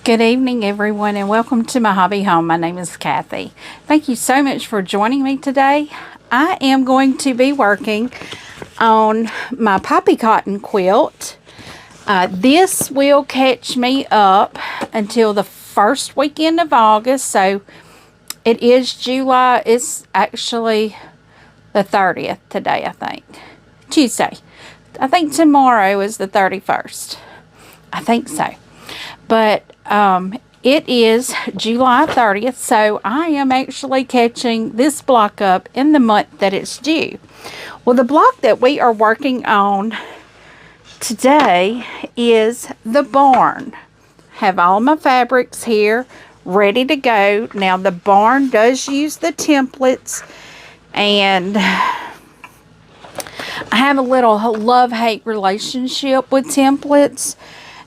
Good evening, everyone, and welcome to my hobby home. My name is Cathy. Thank you so much for joining me today. I am going to be working on my Poppie cotton quilt. This will catch me up until the first weekend of August, so it is July. It's actually the 30th today, I think. Tuesday. I think tomorrow is the 31st. I think so. But it is July 30th, so I am actually catching this block up in the month that it's due. Well, the block that we are working on today is the barn. Have all my fabrics here ready to go. Now, the barn does use the templates, and I have a little love-hate relationship with templates.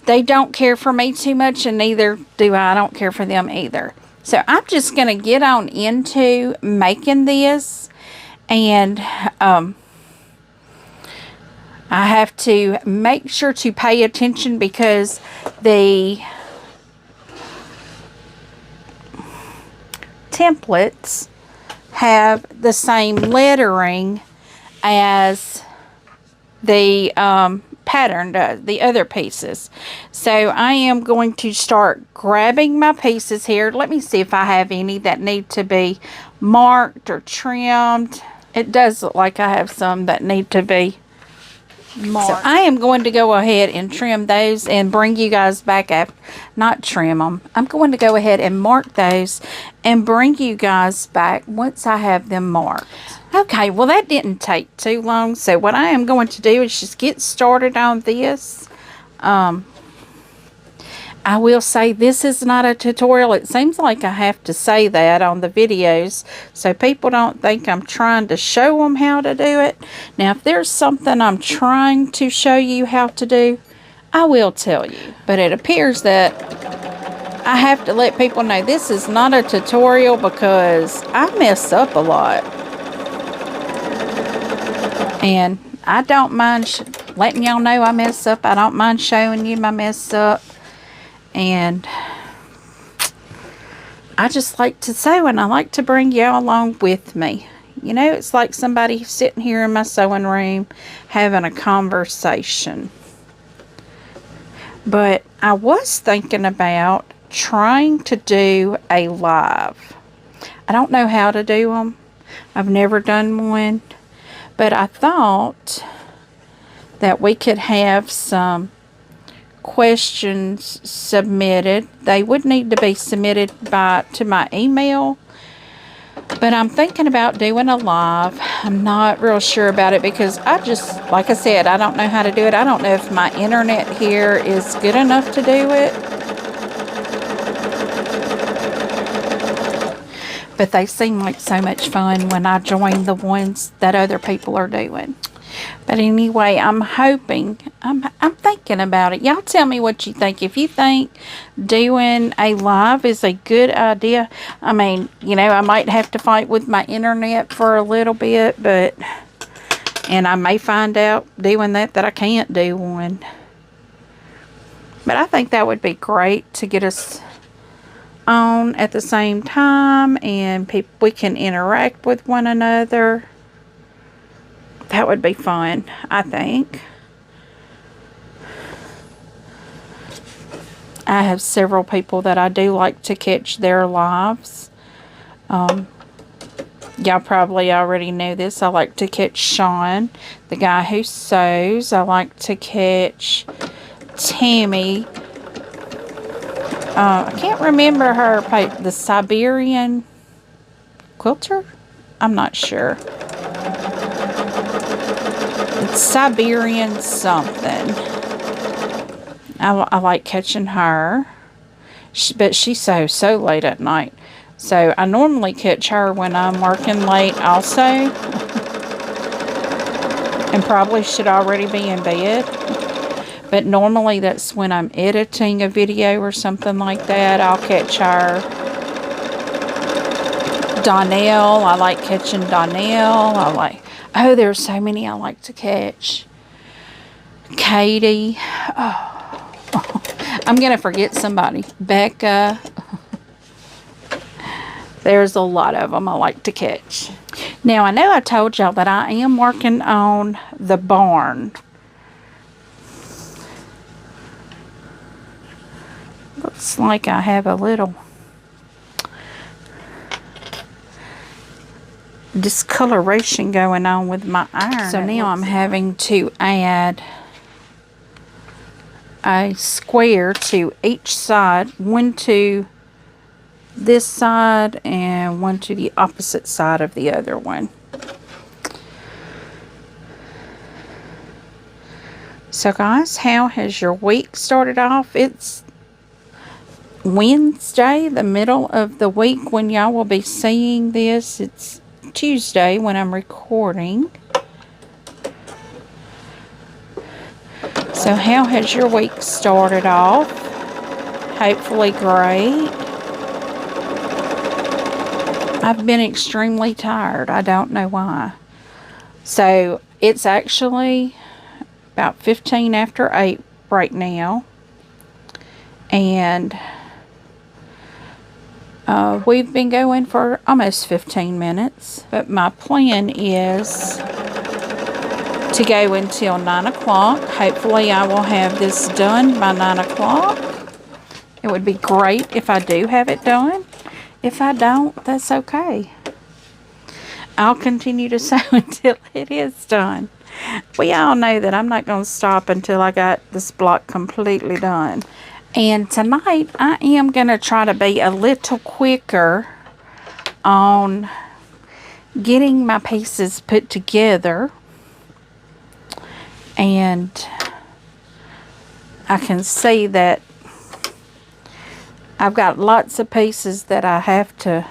They don't care for me too much, and neither do I. I don't care for them either. So I'm just going to get on into making this. And I have to make sure to pay attention because the templates have the same lettering as the pattern does, the other pieces. So I am going to start grabbing my pieces here. Let me see if I have any that need to be marked or trimmed. It does look like I have some that need to be marked. So I am going to go ahead and trim those and bring you guys back after, not trim them. I'm going to go ahead and mark those and bring you guys back once I have them marked. Okay, well that didn't take too long. So what I am going to do is just get started on this. I will say this is not a tutorial. It seems like I have to say that on the videos so people don't think I'm trying to show them how to do it. Now, if there's something I'm trying to show you how to do, I will tell you. But it appears that I have to let people know this is not a tutorial because I mess up a lot. And I don't mind letting y'all know I mess up. I don't mind showing you my mess up. And I just like to sew, and I like to bring y'all along with me. You know, it's like somebody sitting here in my sewing room having a conversation. But I was thinking about trying to do a live. I don't know how to do them. I've never done one. But I thought that we could have some questions submitted. They would need to be submitted to my email. But I'm thinking about doing a live. I'm not real sure about it because like I said, I don't know how to do it. I don't know if my internet here is good enough to do it. But they seem like so much fun when I join the ones that other people are doing. But anyway, I'm hoping, I'm thinking about it. Y'all tell me what you think. If you think doing a live is a good idea. I mean, you know, I might have to fight with my internet for a little bit, and I may find out doing that I can't do one. But I think that would be great to get us on at the same time, and we can interact with one another. That would be fun, I think. I have several people that I do like to catch their lives. Y'all probably already know this. I like to catch Sean, the guy who sews. I like to catch Tammy. I can't remember her, the Siberian quilter? I'm not sure. It's Siberian something. I like catching her. But she sews so late at night. So I normally catch her when I'm working late also. And probably should already be in bed. But normally that's when I'm editing a video or something like that. I'll catch her. Donnell. I like catching Donnell. Oh, there's so many I like to catch. Katie. Oh. I'm going to forget somebody. Becca. There's a lot of them I like to catch. Now, I know I told y'all that I am working on the barn. Looks like I have a little discoloration going on with my iron. So now I'm having to add a square to each side, one to this side and one to the opposite side of the other one. So guys, how has your week started off? It's Wednesday, the middle of the week when y'all will be seeing this. It's Tuesday when I'm recording. So how has your week started off? Hopefully great. I've been extremely tired. I don't know why. So it's actually about 15 after 8 right now. And we've been going for almost 15 minutes. But my plan is to go until 9 o'clock. Hopefully I will have this done by 9 o'clock. It would be great if I do have it done. If I don't, that's okay. I'll continue to sew until it is done. We all know that I'm not going to stop until I got this block completely done. And tonight I am going to try to be a little quicker on getting my pieces put together. And I can see that I've got lots of pieces that I have to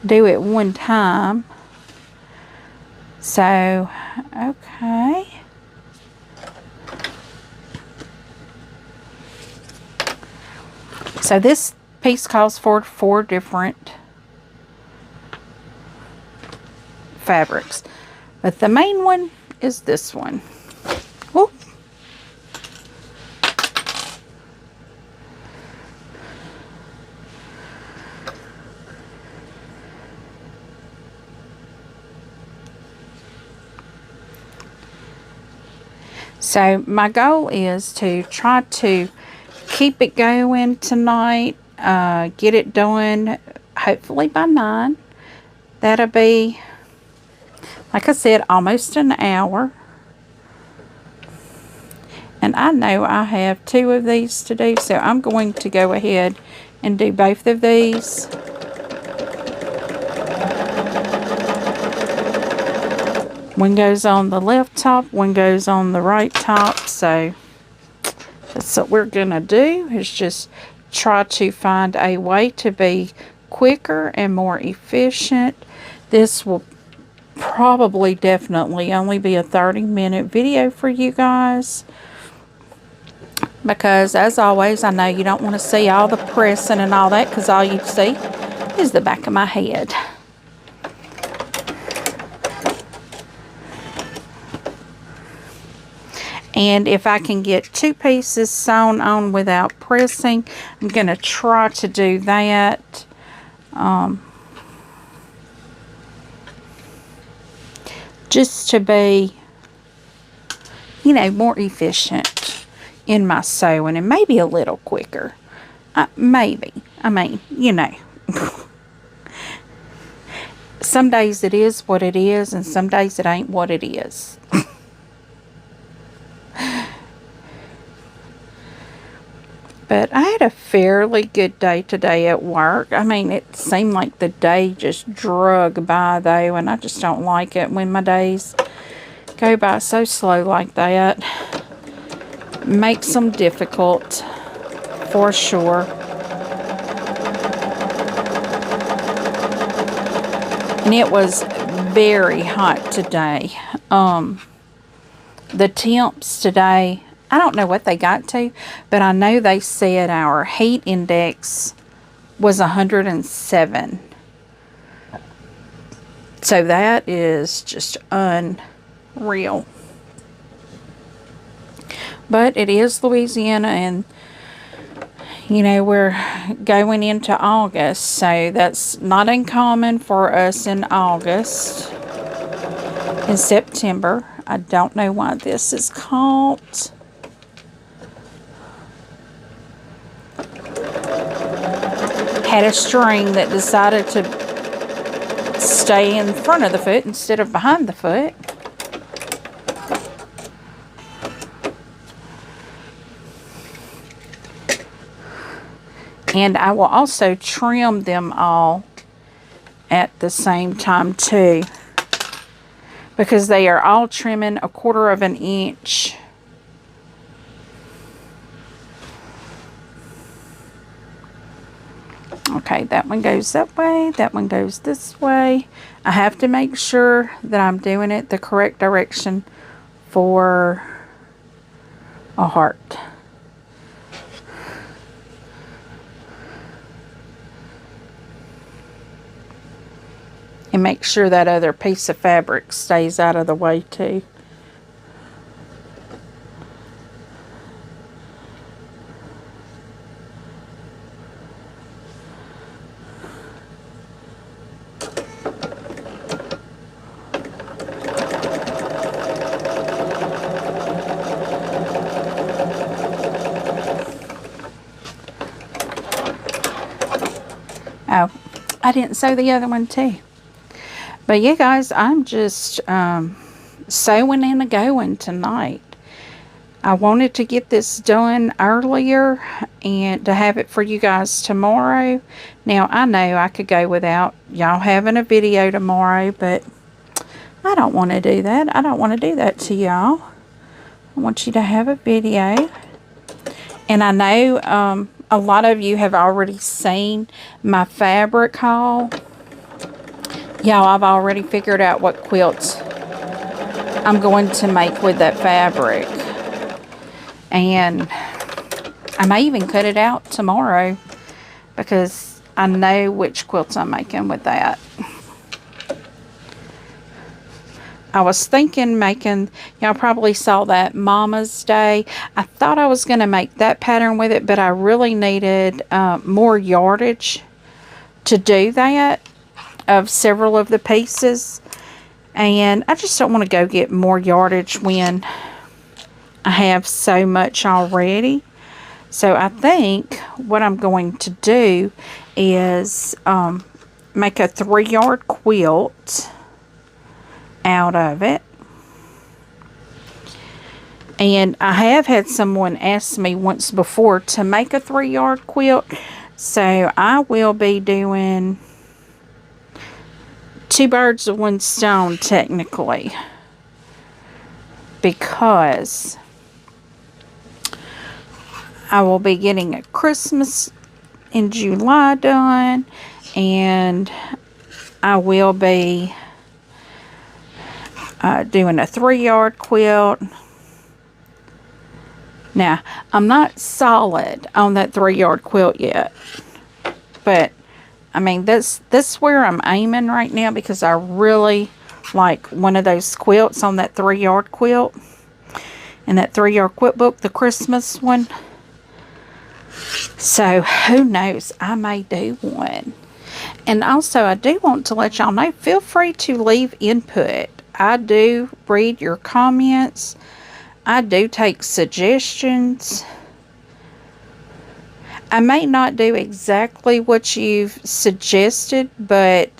do at one time. So, okay. So this piece calls for 4 different fabrics. But the main one is this one. Whoop. So my goal is to try to keep it going tonight, get it done hopefully by 9. That'll be, like I said, almost an hour. And I know I have 2 of these to do, so I'm going to go ahead and do both of these. One goes on the left top, one goes on the right top. So that's what we're going to do, is just try to find a way to be quicker and more efficient. This will probably definitely only be a 30-minute video for you guys. Because as always, I know you don't want to see all the pressing and all that, because all you see is the back of my head. And if I can get 2 pieces sewn on without pressing, I'm going to try to do that. Just to be, you know, more efficient in my sewing and maybe a little quicker. Maybe. I mean, you know. Some days it is what it is, and some days it ain't what it is. But I had a fairly good day today at work. I mean, it seemed like the day just drug by, though, and I just don't like it when my days go by so slow like that. Makes them difficult, for sure. And it was very hot today. The temps today, I don't know what they got to, but I know they said our heat index was 107. So that is just unreal. But it is Louisiana, and you know, we're going into August, so that's not uncommon for us in August. In September. I don't know why this is caught. Had a string that decided to stay in front of the foot instead of behind the foot. And I will also trim them all at the same time too, because they are all trimming 1/4 of an inch. Okay, that one goes that way, that one goes this way. I have to make sure that I'm doing it the correct direction for a heart. And make sure that other piece of fabric stays out of the way too. Oh, I didn't sew the other one too. But yeah, guys, I'm just sewing and a-going tonight. I wanted to get this done earlier and to have it for you guys tomorrow. Now, I know I could go without y'all having a video tomorrow, but I don't want to do that. I don't want to do that to y'all. I want you to have a video. And I know a lot of you have already seen my fabric haul. Y'all, I've already figured out what quilts I'm going to make with that fabric. And I may even cut it out tomorrow because I know which quilts I'm making with that. I was thinking making, y'all probably saw that Mama's Day. I thought I was going to make that pattern with it, but I really needed more yardage to do that of several of the pieces. And I just don't want to go get more yardage when I have so much already. So I think what I'm going to do is make a 3-yard quilt out of it. And I have had someone ask me once before to make a 3-yard quilt. So I will be doing 2 birds with 1 stone technically, because I will be getting a Christmas in July done, and I will be doing a 3-yard quilt. Now, I'm not solid on that 3-yard quilt yet, but I mean, that's where I'm aiming right now, because I really like one of those quilts on that 3-yard quilt. And that 3-yard quilt book, the Christmas one. So, who knows? I may do one. And also, I do want to let y'all know, feel free to leave input. I do read your comments. I do take suggestions. I may not do exactly what you've suggested, but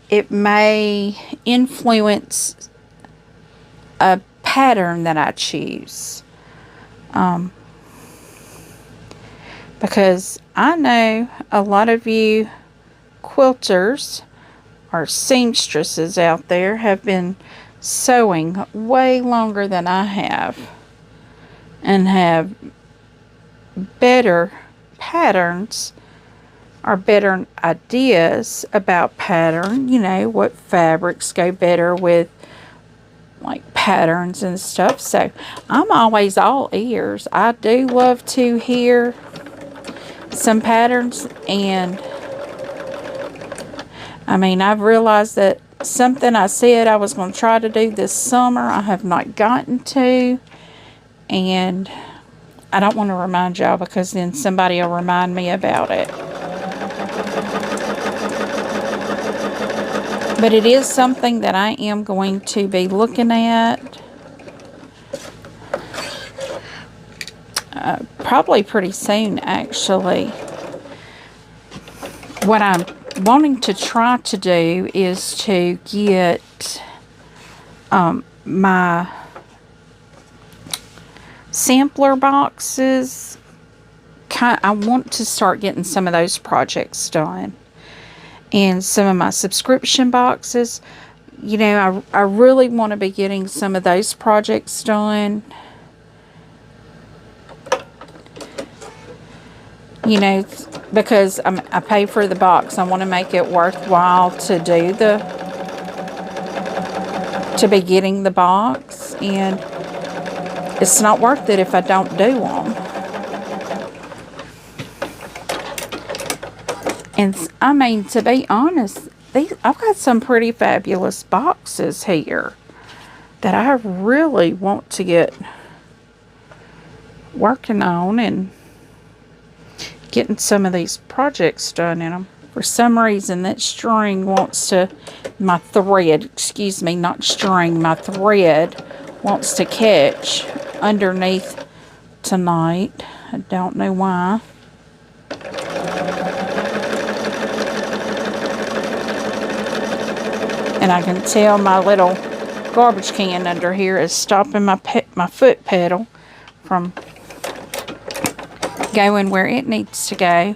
it may influence a pattern that I choose. Because I know a lot of you quilters or seamstresses out there have been sewing way longer than I have, and have better patterns or better ideas about pattern. You know, what fabrics go better with like patterns and stuff. So I'm always all ears. I do love to hear some patterns, and I mean, I've realized that something I said I was going to try to do this summer, I have not gotten to. and I don't want to remind y'all because then somebody will remind me about it. But it is something that I am going to be looking at probably pretty soon, actually. What I'm wanting to try to do is to get my sampler boxes. I want to start getting some of those projects done. And some of my subscription boxes. You know, I really want to be getting some of those projects done. You know, because I pay for the box. I want to make it worthwhile to do to be getting the box. And it's not worth it if I don't do them. And I mean, to be honest, I've got some pretty fabulous boxes here that I really want to get working on and getting some of these projects done in them. For some reason, that string wants to, my thread wants to catch underneath tonight. I don't know why. And I can tell my little garbage can under here is stopping my foot pedal from going where it needs to go.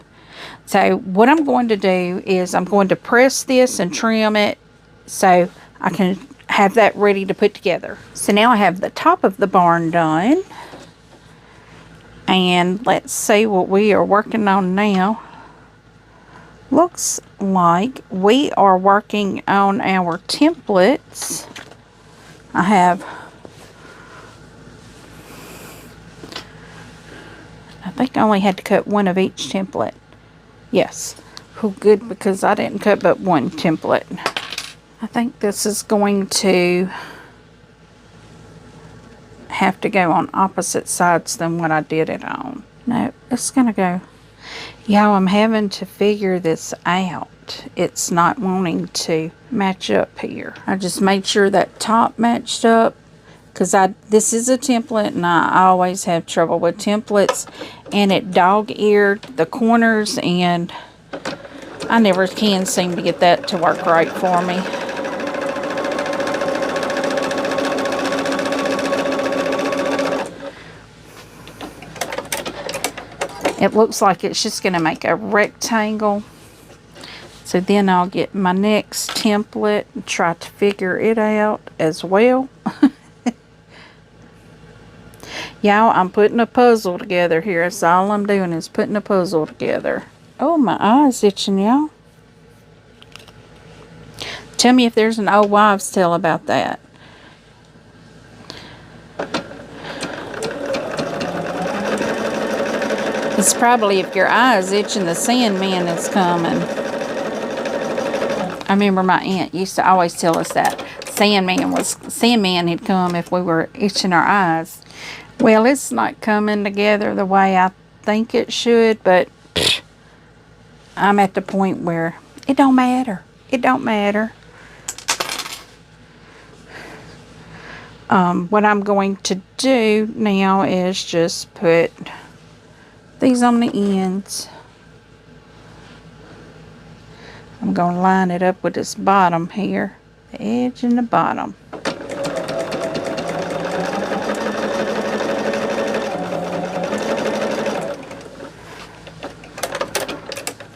So what I'm going to do is I'm going to press this and trim it so I can have that ready to put together. So now I have the top of the barn done. And let's see what we are working on now. Looks like we are working on our templates. I think I only had to cut one of each template. Yes. Oh, good, because I didn't cut but one template. I think this is going to have to go on opposite sides than what I did it on. No, it's going to go. Y'all, I'm having to figure this out. It's not wanting to match up here. I just made sure that top matched up because this is a template and I always have trouble with templates, and it dog-eared the corners and I never can seem to get that to work right for me. It looks like it's just going to make a rectangle. So then I'll get my next template and try to figure it out as well. Y'all, I'm putting a puzzle together here. That's all I'm doing is putting a puzzle together. Oh, my eye's itching, y'all. Tell me if there's an old wives' tale about that. It's probably if your eye is itching, the Sandman is coming. I remember my aunt used to always tell us that. Sandman had come if we were itching our eyes. Well, it's not coming together the way I think it should, but I'm at the point where it don't matter. It don't matter. What I'm going to do now is just put these on the ends. I'm going to line it up with this bottom here, the edge and the bottom.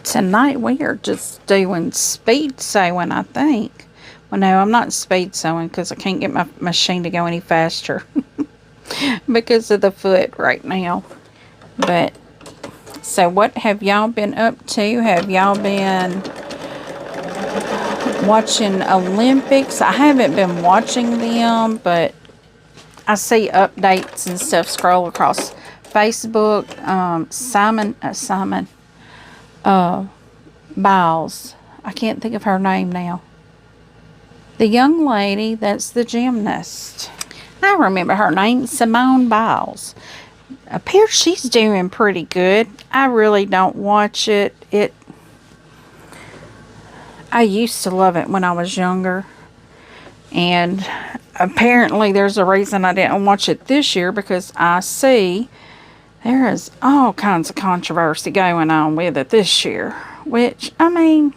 Tonight we are just doing speed sewing, I think. Well, no, I'm not speed sewing because I can't get my machine to go any faster because of the foot right now. But so what have y'all been up to? Have y'all been watching Olympics? I haven't been watching them, but I see updates and stuff scroll across Facebook. Simon Biles. I can't think of her name now. The young lady that's the gymnast. I remember her name, Simone Biles. Appears she's doing pretty good. I really don't watch it. I used to love it when I was younger. And apparently there's a reason I didn't watch it this year, because I see there is all kinds of controversy going on with it this year. Which, I mean,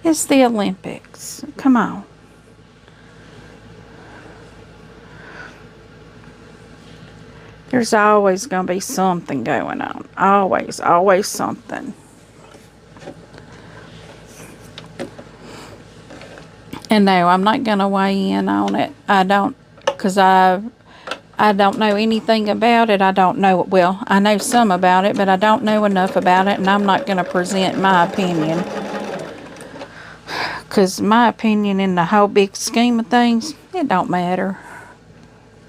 it's the Olympics. Come on. There's always going to be something going on. Always, always something. And no, I'm not going to weigh in on it. I don't, because I don't know anything about it. I don't know, well, I know some about it, but I don't know enough about it, and I'm not going to present my opinion. Because my opinion in the whole big scheme of things, it don't matter.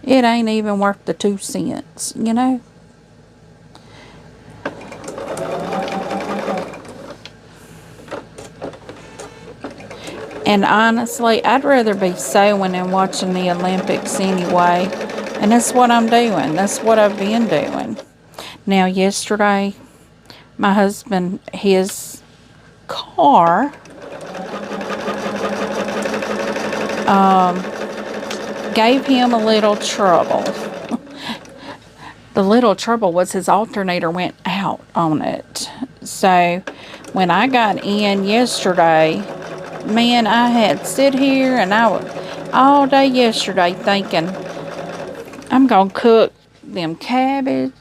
It ain't even worth the 2 cents, you know? And honestly, I'd rather be sewing than watching the Olympics anyway. And that's what I'm doing. That's what I've been doing. Now, yesterday, my husband, his car, gave him a little trouble. The little trouble was his alternator went out on it. So, when I got in yesterday, man, I had sit here and I was all day yesterday thinking, I'm going to cook that cabbage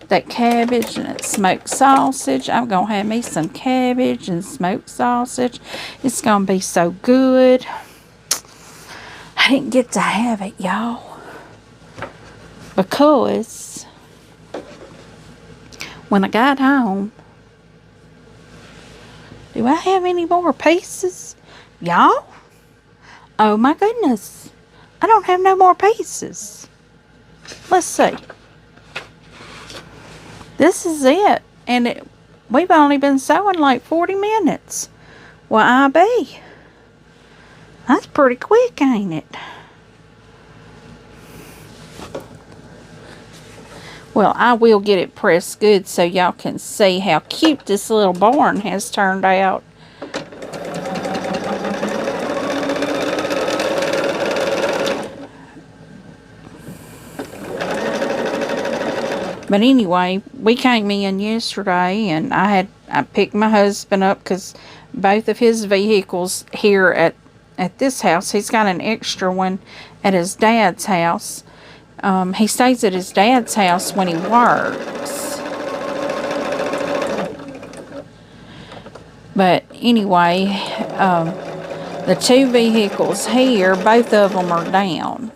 and that smoked sausage. I'm going to have me some cabbage and smoked sausage. It's going to be so good. I didn't get to have it, y'all. Because when I got home, do I have any more pieces? Y'all? Oh my goodness. I don't have no more pieces. Let's see. This is it. And we've only been sewing like 40 minutes. Well, I be. That's pretty quick, ain't it? Well, I will get it pressed good so y'all can see how cute this little barn has turned out. But anyway, we came in yesterday and I picked my husband up because both of his vehicles here at this house, he's got an extra one at his dad's house. He stays at his dad's house when he works. But anyway, the 2 vehicles here, both of them are down.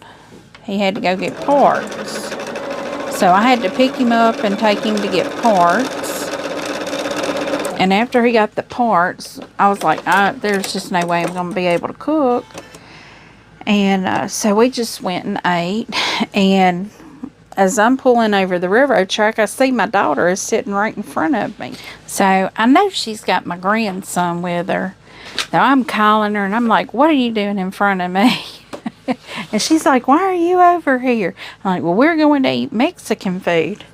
He had to go get parts. So I had to pick him up and take him to get parts. And after he got the parts, I was like, there's just no way I'm going to be able to cook. And so we just went and ate. And as I'm pulling over the railroad track, I see my daughter is sitting right in front of me. So I know she's got my grandson with her. So I'm calling her and I'm like, what are you doing in front of me? And she's like, why are you over here? I'm like, well, we're going to eat Mexican food.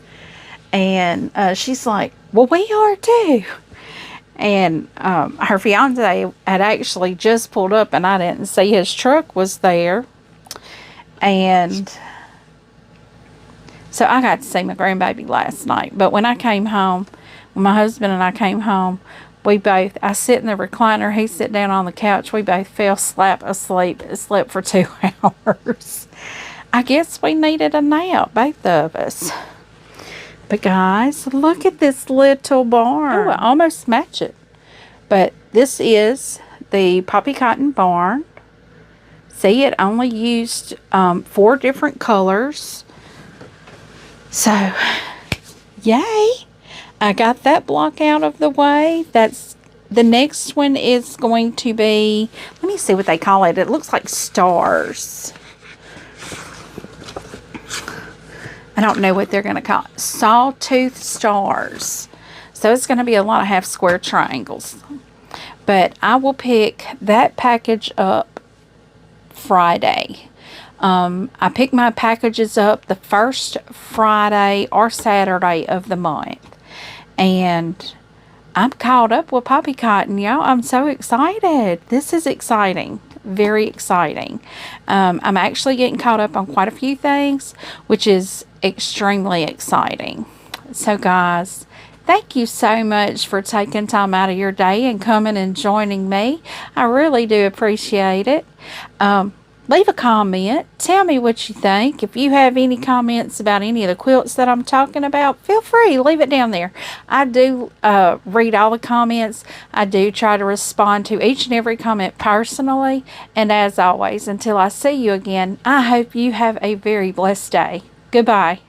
And she's like, well, we are too. And her fiance had actually just pulled up and I didn't see his truck was there. And so I got to see my grandbaby last night. But when I came home, when my husband and I came home, I sit in the recliner, he sit down on the couch, we both fell slap asleep, slept for 2 hours. I guess we needed a nap, both of us. But guys, look at this little barn. Oh, I almost match it. But this is the Poppie cotton barn. See, it only used 4 different colors. So, yay! I got that block out of the way. The next one is going to be, let me see what they call it. It looks like stars. I don't know what they're going to call it. Sawtooth stars. So it's going to be a lot of half square triangles. But I will pick that package up Friday. I pick my packages up the first Friday or Saturday of the month. And I'm caught up with Poppie cotton, y'all. I'm so excited. This is exciting. Very exciting. I'm actually getting caught up on quite a few things, which is extremely exciting. So guys, thank you so much for taking time out of your day and coming and joining me. I really do appreciate it. Leave a comment. Tell me what you think. If you have any comments about any of the quilts that I'm talking about, feel free. Leave it down there. I do read all the comments. I do try to respond to each and every comment personally. And as always, until I see you again, I hope you have a very blessed day. Goodbye.